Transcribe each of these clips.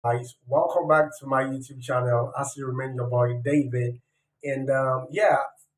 Guys, welcome back to my YouTube channel. As you remain your boy David, and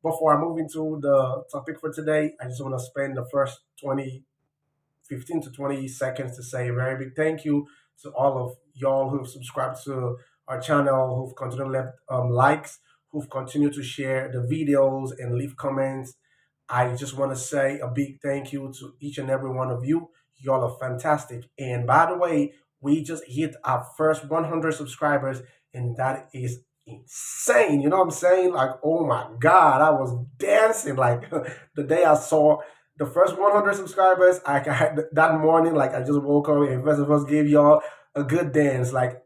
before I move into the topic for today, I just want to spend the first 15 to 20 seconds to say a very big thank you to all of y'all who've subscribed to our channel, who've continued to left likes, who've continued to share the videos and leave comments. I just want to say a big thank you to each and every one of you. Y'all are fantastic. And by the way, we just hit our first 100 subscribers, and that is insane. You know what I'm saying? Like, oh my God, I was dancing like the day I saw the first 100 subscribers. I had that morning, like I just woke up and first of all gave y'all a good dance. Like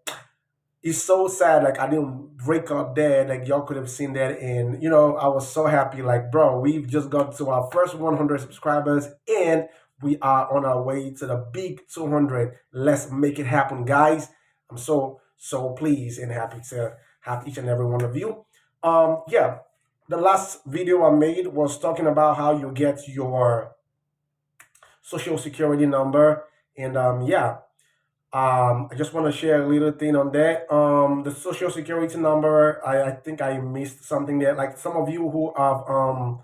it's so sad. Like I didn't break up there. Like y'all could have seen that, and I was so happy. Like bro, we've just got to our first 100 subscribers, and we are on our way to the big 200. Let's make it happen, guys. I'm so pleased and happy to have each and every one of you. Yeah, the last video I made was talking about how you get your social security number, and I just want to share a little thing on that. The social security number, I think I missed something there. Like some of you um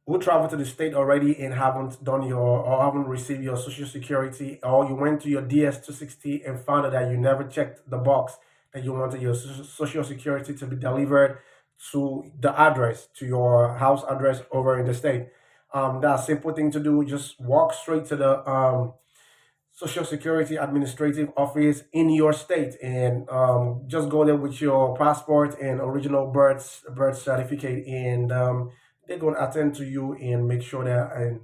who traveled to the state already and haven't done your or haven't received your social security, or you went to your DS-260 and found out that you never checked the box that you wanted your social security to be delivered to the address, to your house address over in the state. That's a simple thing to do. Just walk straight to the Social Security Administrative Office in your state, and just go there with your passport and original birth certificate, and they're going to attend to you and make sure that and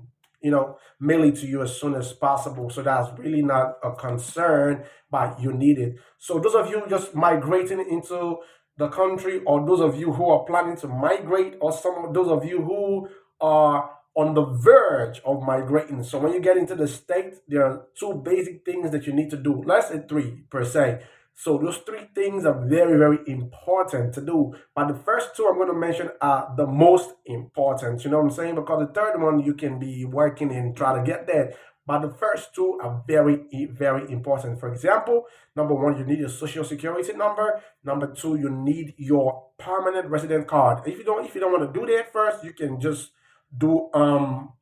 mail it to you as soon as possible. So that's really not a concern, but you need it. So those of you just migrating into the country, or those of you who are planning to migrate, or some of those of you who are on the verge of migrating. So when you get into the state, there are two basic things that you need to do. Let's say three per se. So those three things are very, very important to do. But the first two I'm going to mention are the most important. You know what I'm saying? Because the third one you can be working and try to get that. But the first two are very, very important. For example, number one, you need your social security number. Number two, you need your permanent resident card. If you don't want to do that first, you can just do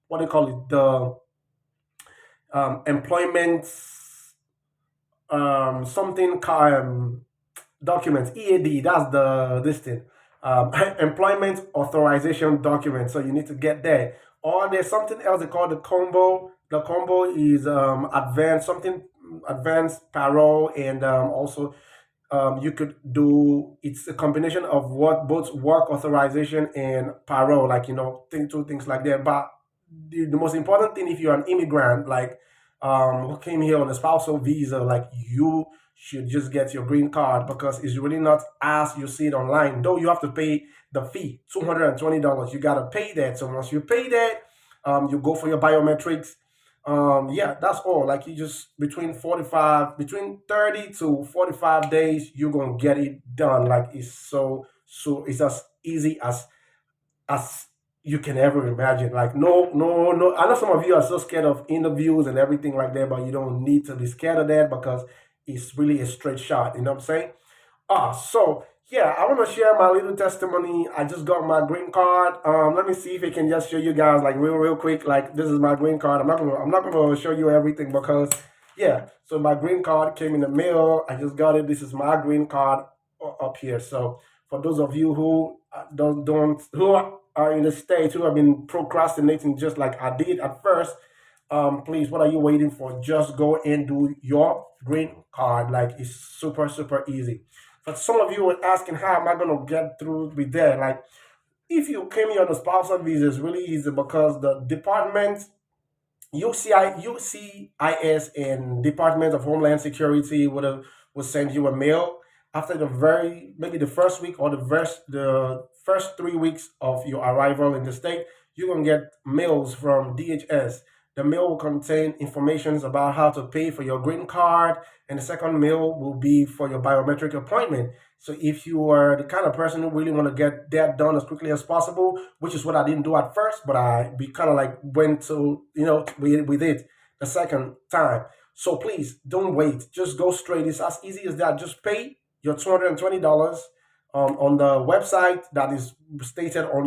what do you call it, the employment something documents, EAD. That's the this thing, employment authorization document. So you need to get that. Or there's something else they call the combo. The combo is advanced parole, and also you could do, it's a combination of what both work authorization and parole, like two things like that. But the most important thing, if you're an immigrant, like who came here on a spousal visa, like you should just get your green card, because it's really not as you see it online. Though you have to pay the fee, $220. You gotta pay that. So once you pay that, you go for your biometrics. Yeah, that's all. Like you just between 30 to 45 days, you're gonna get it done. Like it's it's as easy as you can ever imagine. Like no, no, no. I know some of you are so scared of interviews and everything like that, but you don't need to be scared of that, because it's really a straight shot. You know what I'm saying? So yeah, I want to share my little testimony. I just got my green card. Let me see if I can just show you guys like real quick. Like this is my green card. I'm not gonna show you everything, because yeah. So my green card came in the mail. I just got it. This is my green card up here. So for those of you who don't who are in the States, who have been procrastinating just like I did at first, please, what are you waiting for? Just go and do your green card. Like it's super easy. But some of you were asking, how am I gonna get through with that? Like if you came here on a spousal visa, it's really easy, because the department UCIS and Department of Homeland Security would send you a mail after maybe the first week, or the first 3 weeks of your arrival in the state. You're gonna get mails from DHS. The mail will contain information about how to pay for your green card, and the second mail will be for your biometric appointment. So if you are the kind of person who really want to get that done as quickly as possible, which is what I didn't do at first, but we kind of like went to, we did the second time. So please don't wait. Just go straight. It's as easy as that. Just pay your $220 on the website that is stated on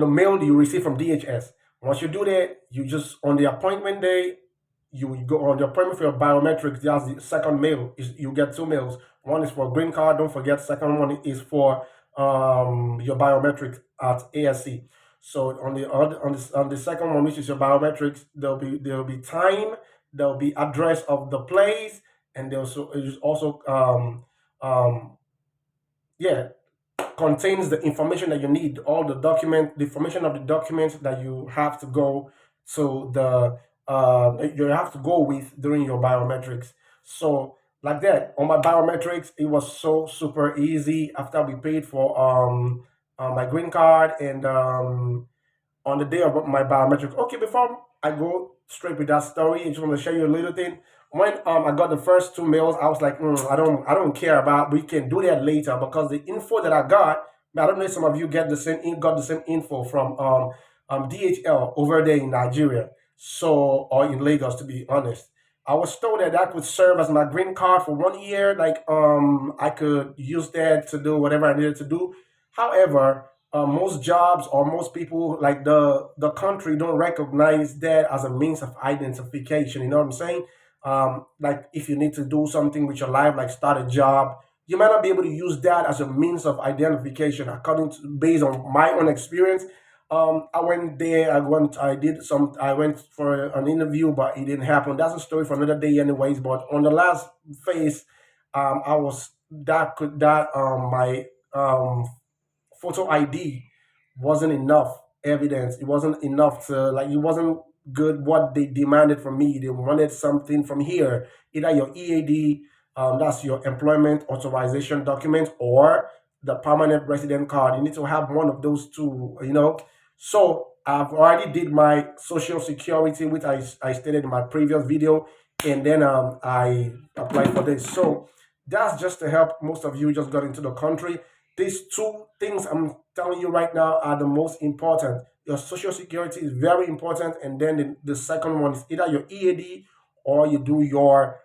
the mail you receive from DHS. Once you do that, you just on the appointment day, you go on the appointment for your biometrics. That's the second mail. You get two mails. One is for green card. Don't forget, second one is for your biometrics at ASC. So on the second one, which is your biometrics, there'll be time, there'll be address of the place, and there's also yeah, contains the information that you need, all the information of the documents that you have to go to the you have to go with during your biometrics. So like that, on my biometrics, it was so super easy after we paid for my green card and on the day of my biometrics. Okay, before I go straight with that story, I just want to show you a little thing. When I got the first two mails, I was like, I don't care about. We can do that later because the info that I got, I don't know if some of you got the same info from DHL over there in Nigeria, so or in Lagos to be honest. I was told that that could serve as my green card for 1 year. Like I could use that to do whatever I needed to do. However, most jobs or most people like the country don't recognize that as a means of identification. You know what I'm saying? Like if you need to do something with your life, like start a job, you might not be able to use that as a means of identification. According to based on my own experience, I went there. I went for an interview, but it didn't happen. That's a story for another day, anyways. But on the last phase, I was that could that my photo ID wasn't enough evidence. It wasn't enough to like it wasn't good what they demanded from me. They wanted something from here, either your EAD, that's your employment authorization document, or the permanent resident card. You need to have one of those two, you know. So I've already did my social security, which I stated in my previous video, and then I applied for this. So that's just to help most of you just got into the country. These two things I'm telling you right now are the most important. Your social security is very important, and then the second one is either your EAD or you do your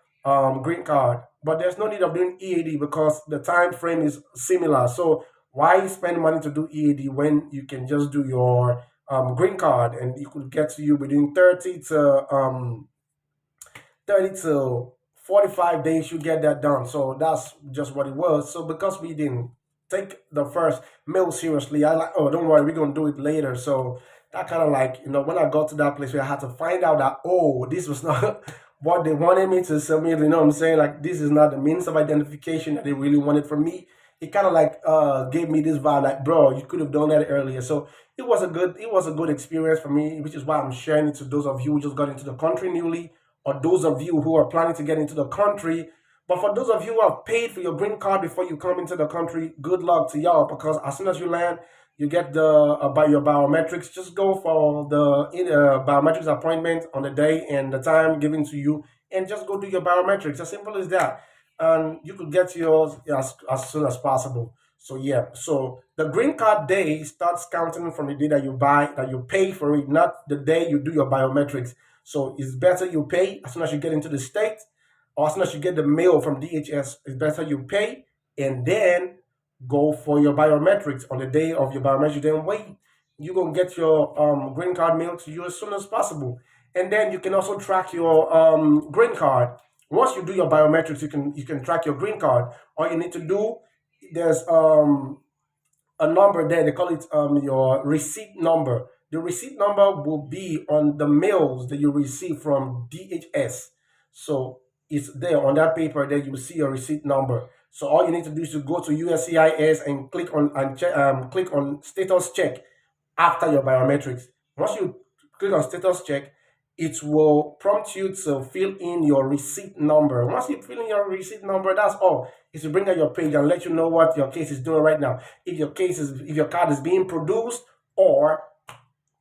green card. But there's no need of doing EAD because the time frame is similar. So why spend money to do EAD when you can just do your green card and it could get to you within 30 to 45 days you get that done. So that's just what it was. So because we didn't take the first mail seriously, I like, oh, don't worry, we're gonna do it later. So that kind of like, when I got to that place where I had to find out that, oh, this was not what they wanted me to submit, you know what I'm saying? Like this is not the means of identification that they really wanted from me. It kind of like gave me this vibe like, bro, you could have done that earlier. So it was a good experience for me, which is why I'm sharing it to those of you who just got into the country newly, or those of you who are planning to get into the country. But for those of you who have paid for your green card before you come into the country, good luck to y'all because as soon as you land, you get the by your biometrics. Just go for the biometrics appointment on the day and the time given to you, and just go do your biometrics. As simple as that, and you could get yours as soon as possible. So yeah, so the green card day starts counting from the day that you pay for it, not the day you do your biometrics. So it's better you pay as soon as you get into the state, or as soon as you get the mail from DHS. It's better you pay and then go for your biometrics on the day of your biometrics. Then wait, you're gonna get your green card mailed to you as soon as possible, and then you can also track your green card. Once you do your biometrics, you can track your green card. All you need to do, there's a number there. They call it your receipt number. The receipt number will be on the mails that you receive from DHS. So it's there on that paper. There you will see your receipt number. So all you need to do is to go to USCIS and click on status check after your biometrics. Once you click on status check, it will prompt you to fill in your receipt number. Once you fill in your receipt number, that's all. It will bring up your page and let you know what your case is doing right now. If your card is being produced, or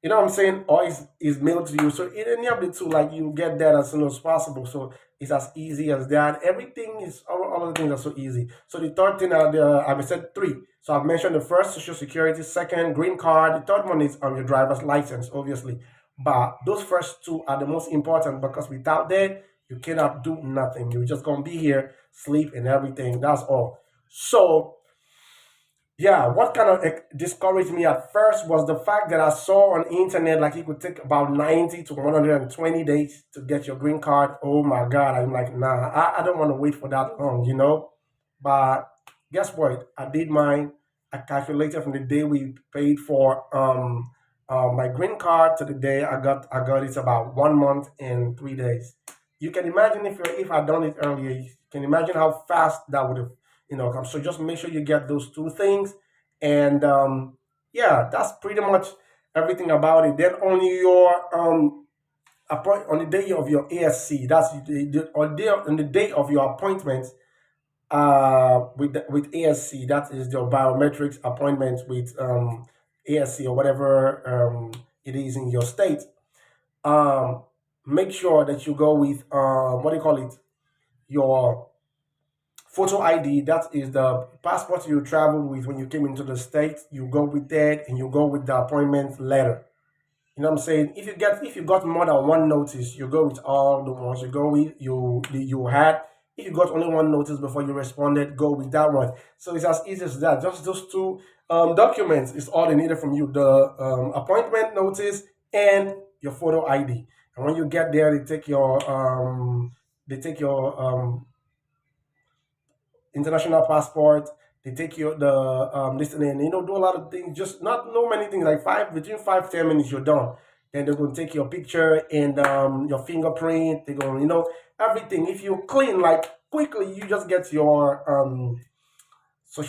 you know what I'm saying, or is mailed to you. So in any of the two, like you get that as soon as possible. So it's as easy as that. Everything is all of the things are so easy. So the third thing, I've said three. So I've mentioned the first, social security; second, green card; the third one is your driver's license, obviously. But those first two are the most important because without that, you cannot do nothing. You're just gonna be here, sleep and everything. That's all. So yeah, what kind of discouraged me at first was the fact that I saw on the internet like it could take about 90 to 120 days to get your green card. Oh my God. I'm like, nah, I don't want to wait for that long, you know? But guess what? I did mine. I calculated from the day we paid for my green card to the day I got it about 1 month and 3 days. You can imagine if I done it earlier, you can imagine how fast that would have come. So just make sure you get those two things, and yeah, that's pretty much everything about it. Then on your on the day of your ASC, that's on the day of your appointment with ASC, that is your biometrics appointment with ASC or whatever it is in your state. Um, Make sure that you go with what do you call it? Your photo ID. That is the passport you traveled with when you came into the state. You go with that, and you go with the appointment letter. You know what I'm saying? If you got more than one notice, you go with all the ones you go with you had. If you got only one notice before you responded, go with that one. So it's as easy as that. Just those two documents is all they needed from you: the appointment notice and your photo ID. And when you get there, they take your international passport. They take you the listening, do a lot of things. Just not no many things. Like between 5-10 minutes, you're done. Then they're gonna take your picture and your fingerprint. They're gonna, everything. If you clean like quickly, you just get your what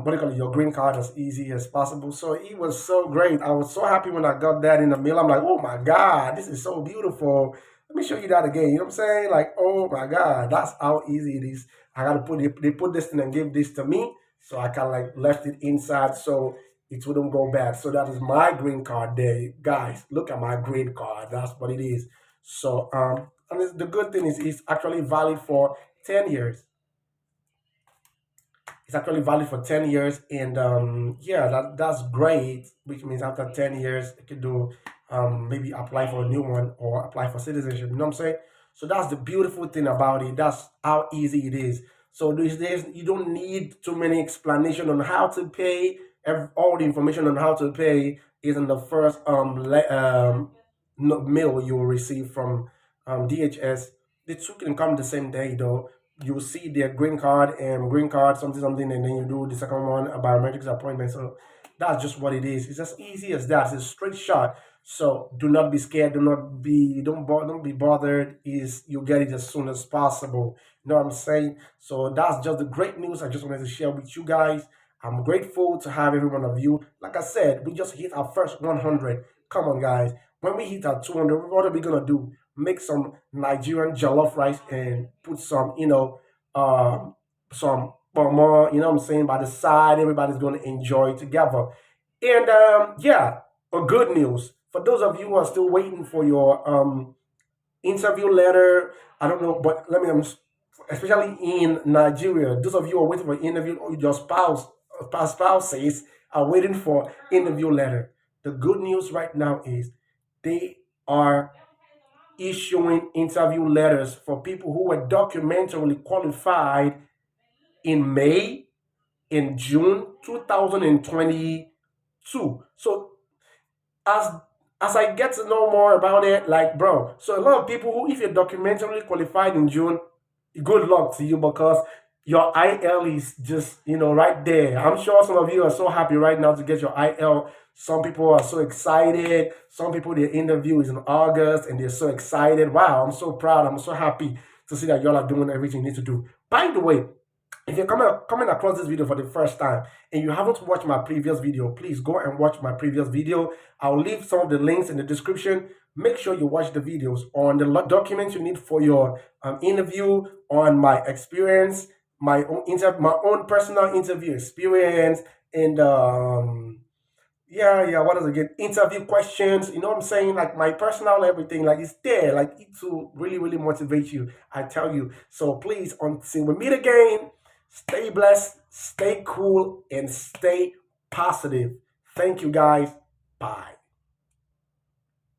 do you call it, your green card as easy as possible. So it was so great. I was so happy when I got that in the mail. I'm like, oh my God, this is so beautiful. Let me show you that again. You know what I'm saying? Like, oh my God, that's how easy it is. I gotta put it. They put this in and gave this to me, so I kind of like left it inside so it wouldn't go bad. So that is my green card there, guys. Look at my green card. That's what it is. So and the good thing is it's actually valid for 10 years. It's actually valid for 10 years, and yeah, that's great, which means after 10 years you can do maybe apply for a new one or apply for citizenship. You know what I'm saying? So that's the beautiful thing about it. That's how easy it is. So these days you don't need too many explanation on how to pay. All the information on how to pay is in the first mail you will receive from DHS. The two can come the same day though. You will see their green card, something, something, and then you do the second one, a biometrics appointment. So that's just what it is. It's as easy as that. It's a straight shot. So do not be scared. Don't be bothered. Is you get it as soon as possible. You know what I'm saying? So that's just the great news I just wanted to share with you guys. I'm grateful to have every one of you. Like I said, we just hit our first 100. Come on, guys. When we hit our 200, what are we gonna do? Make some Nigerian jollof rice and put some, some more, you know what I'm saying, by the side. Everybody's gonna enjoy together. And yeah, a good news for those of you who are still waiting for your interview letter. I don't know, but let me, especially in Nigeria, those of you who are waiting for interview, or your spouses are waiting for interview letter. The good news right now is they are issuing interview letters for people who were documentarily qualified in May, in June 2022. So as I get to know more about it, like bro, so a lot of people who, if you're documentarily qualified in June, good luck to you because your IL is just right there. I'm sure some of you are so happy right now to get your IL. Some people are so excited. Some people, their interview is in August and they're so excited. Wow, I'm so proud. I'm so happy to see that y'all are doing everything you need to do. By the way, if you're coming across this video for the first time and you haven't watched my previous video, please go and watch my previous video. I'll leave some of the links in the description. Make sure you watch the videos on the documents you need for your interview, on my experience, my own personal interview experience, and yeah, what else again? Interview questions, you know what I'm saying? Like my personal everything, like it's there, like it to really, really motivate you. I tell you. So please, until we meet again, stay blessed, stay cool, and stay positive. Thank you guys. Bye.